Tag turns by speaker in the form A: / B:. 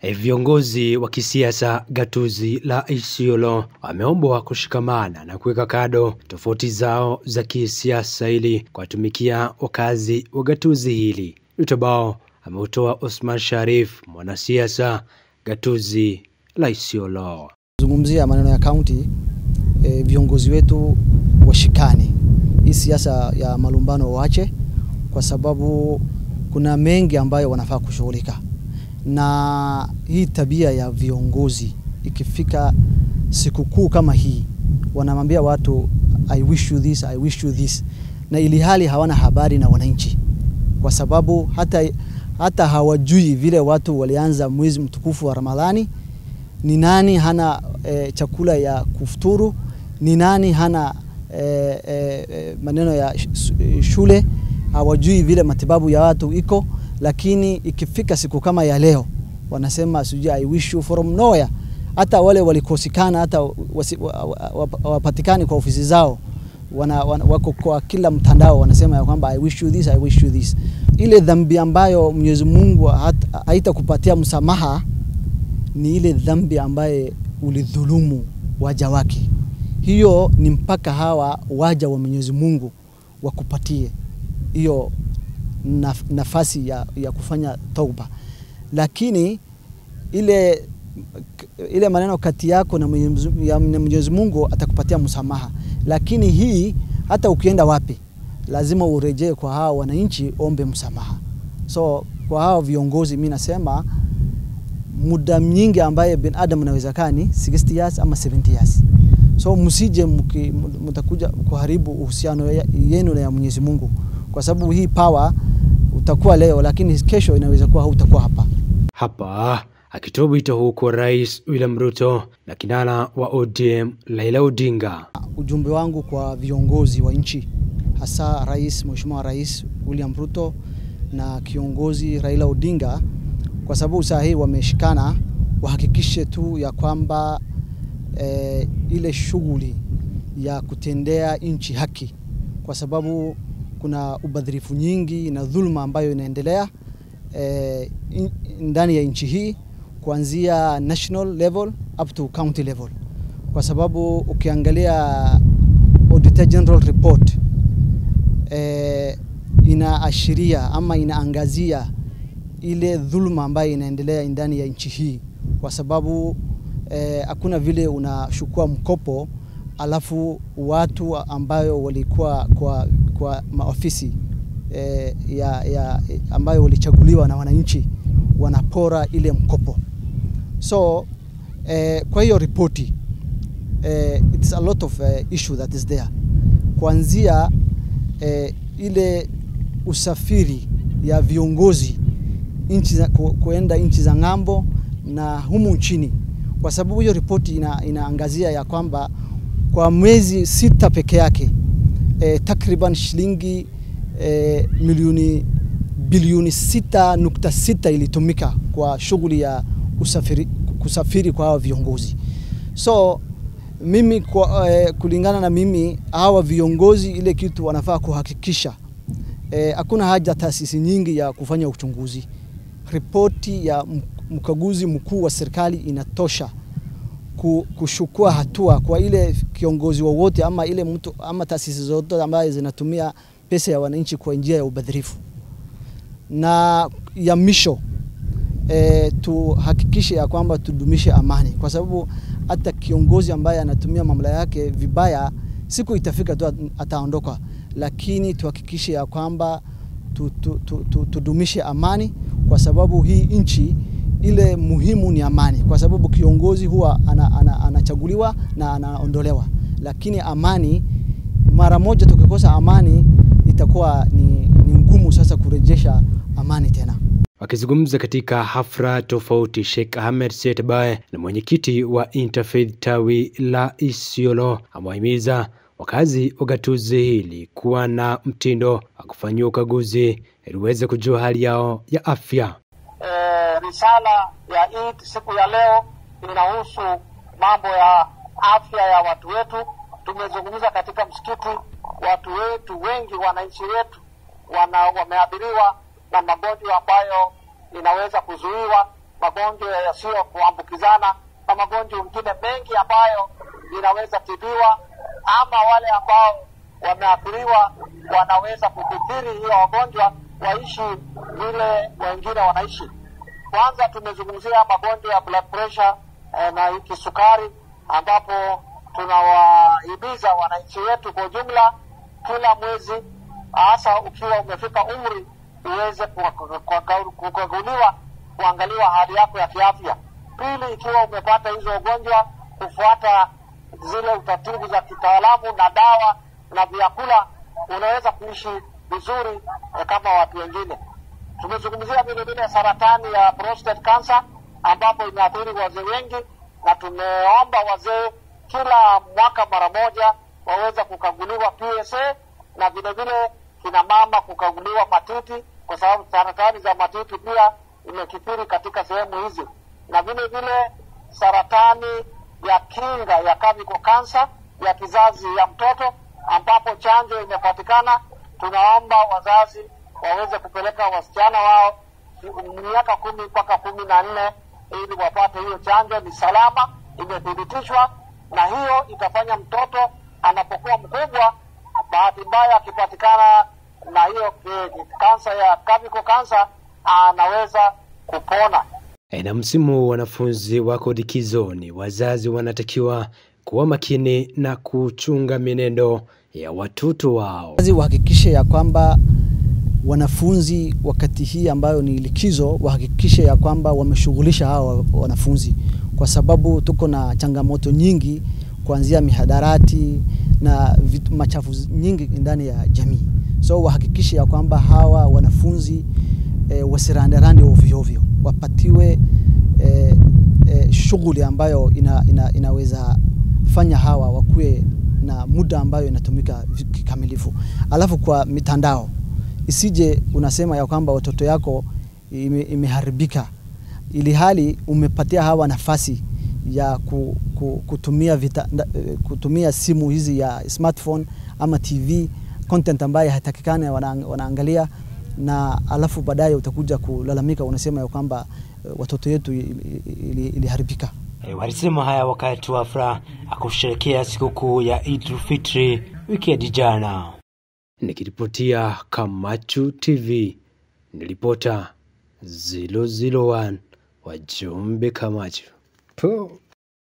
A: Viongozi wa kisiasa gatuzi la Isiolo wameombwa kushikamana na kuweka kado tofauti zao za kisiasa ili kuwatumikia wakazi wa gatuzi hili. Wito ambao ameutoa Osman Sharif, mwanasiasa gatuzi la Isiolo.
B: Zungumzia maneno ya county, viongozi wetu washikane. Hii siasa ya malumbano waache, kwa sababu kuna mengi ambayo wanafaa kushughulika. Na hii tabia ya viongozi ikifika sikukuu kama hii, wanamwambia watu I wish you this, I wish you this, na ili hali hawana habari na wananchi, kwa sababu hata hawajui vile watu walianza mwezi mtukufu wa Ramadhani. Ni nani hana chakula ya kufuturu, ni nani hana maneno ya shule, hawajui vile matibabu ya watu iko. Lakini ikifika siku kama ya leo, wanasema sijui I wish you from nowhere. Hata wale walikosikana, hata wapatikani kwa ofisi zao, wako kwa kila mtandao wanasema ya kwamba I wish you this, I wish you this. Ile dhambi ambayo Mwenyezi Mungu haitakupatia msamaha ni ile dhambi ambaye ulidhulumu waja wake. Hiyo ni mpaka hawa waja wa Mwenyezi Mungu wakupatie hiyo nafasi ya kufanya tauba. Lakini ile maneno kati yako na Mwenyezi Mungu atakupatia msamaha. Lakini hii hata ukienda wapi lazima urejee kwa hao wananchi ombe msamaha. So kwa hao viongozi mimi nasema muda mwingi ambaye binadamu anaweza kani 60 years ama 70 years. So msije mtakuja kuharibu uhusiano yenu na Mwenyezi Mungu, kwa sababu hii power utakuwa leo lakini kesho inaweza kuwa hutakuwa
A: hapa. Akitoa wito huu kwa Rais William Ruto na kinara wa ODM Raila Odinga.
B: Ujumbe wangu kwa viongozi wa nchi, hasa Mheshimiwa Rais William Ruto na kiongozi Raila Odinga, kwa sababu saa hii wameshikana, wahakikishe tu ya kwamba ile shughuli ya kutendea nchi haki, kwa sababu kuna ubadhirifu nyingi na dhulma ambayo inaendelea ndani ya nchi hii, kuanzia national level up to county level. Kwa sababu ukiangalia Auditor General report inaashiria ama inaangazia ile dhulma ambayo inaendelea ndani ya nchi hii, kwa sababu hakuna vile unashukua mkopo alafu watu ambayo walikuwa kwa maofisi ambayo walichaguliwa na wananchi wanapora ile mkopo. So kwa hiyo ripoti it's a lot of issue that is there, kuanzia ile usafiri ya viongozi kuenda nchi za ngambo na humu nchini, kwa sababu hiyo ripoti inaangazia ya kwamba kwa mwezi 6 peke yake takriban shilingi bilioni 6.6 ilitumika kwa shughuli ya kusafiri kwa hawa viongozi. So mimi kulingana na mimi, hawa viongozi ile kitu wanafaa kuhakikisha hakuna haja taasisi nyingi ya kufanya uchunguzi. Ripoti ya mkaguzi mkuu wa serikali inatosha kushukua hatua kwa ile kiongozi wowote ama ile mtu ama taasisi zote ambazo zinatumia pesa ya wananchi kwa njia ya ubadhirifu. Na ya misho tuhakikishe ya kwamba tudumishe amani, kwa sababu hata kiongozi ambaye anatumia mamlaka yake vibaya siku itafika tu ataondoka. Lakini tuhakikishe ya kwamba tudumishe amani, kwa sababu hii nchi ile muhimu ni amani, kwa sababu kiongozi huwa anachaguliwa na anaondolewa. Lakini amani, mara moja tukikosa amani itakuwa ni ngumu sasa kurejesha amani tena.
A: Wakizungumza katika hafla tofauti, Sheikh Ahmed Setabaye na mwenyekiti wa Interfaith tawi la Isiolo amewahimiza wakazi wa gatuzi hili kuwa na mtindo wa kufanyia ukaguzi ili uweze kujua hali yao ya afya.
C: Risala ya Eid siku ya leo inahusu mambo ya afya ya watu wetu. Tumezungumza katika msikiti, watu wetu wengi, wananchi wetu wameathiriwa na magonjwa ambayo inaweza kuzuiwa magonjwa yasiyo kuambukizana na magonjwa mengine mengi ambayo inaweza tibiwa, ama wale ambao wameathiriwa wanaweza kudhibiti hiyo wagonjwa waishi vile wengine wanaishi. Kwanza tumezungumzia magonjwa ya blood pressure na kisukari, ambapo tunawahimiza wananchi wetu kwa jumla kila mwezi, hasa ukiwa umefika umri, uweze kukaguliwa, kuangaliwa hali yako ya kiafya. Pili, ikiwa umepata hizo ugonjwa, kufuata zile utaratibu za kitaalamu na dawa na vyakula, unaweza kuishi vizuri kama watu wengine. Tumezungumzia vile vile saratani ya prostate cancer, ambapo inaathiri wazee wengi, na tumeomba wazee kila mwaka mara moja waweza kukaguliwa PSA, na vile vile kina mama kukaguliwa matiti, kwa sababu saratani za matiti pia imekithiri katika sehemu hizi. Na vile vile saratani ya kinga ya cervical cancer ya kizazi ya mtoto, ambapo chanjo imepatikana. Tunaomba wazazi waweze kupeleka wasichana wao miaka 10 mpaka 14 ili wapate hiyo chanjo. Ni salama, imethibitishwa, na hiyo itafanya mtoto anapokuwa mkubwa, bahati mbaya akipatikana na hiyo kansa ya cervical cancer, anaweza kupona.
A: Na msimu wanafunzi wako likizoni, wazazi wanatakiwa kuwa makini na kuchunga mienendo ya watoto wao.
B: Wazazi wahakikishe ya kwamba wanafunzi wakati hii ambayo ni likizo, wahakikishe ya kwamba wameshughulisha hao wanafunzi, kwa sababu tuko na changamoto nyingi, kuanzia mihadarati na machafu nyingi ndani ya jamii. So wahakikishe ya kwamba hawa wanafunzi wasirandarande ovyo ovyo, wapatiwe shughuli ambayo inaweza fanya hawa wakue na muda ambayo inatumika kikamilifu. Alafu kwa mitandao, isije unasema ya kwamba watoto yako imeharibika, ili hali umepatia hawa nafasi ya kutumia simu hizi ya smartphone ama TV, content ambayo hatakikane wanaangalia, na alafu baadaye utakuja kulalamika, unasema ya kwamba watoto yetu iliharibika.
A: Walisema haya wakati wa furaha akusherehekea sikukuu ya Eid Fitri wiki ya jana. Nikiripotia Kamachu TV, nilipota 001 wa Jombe Kamachu.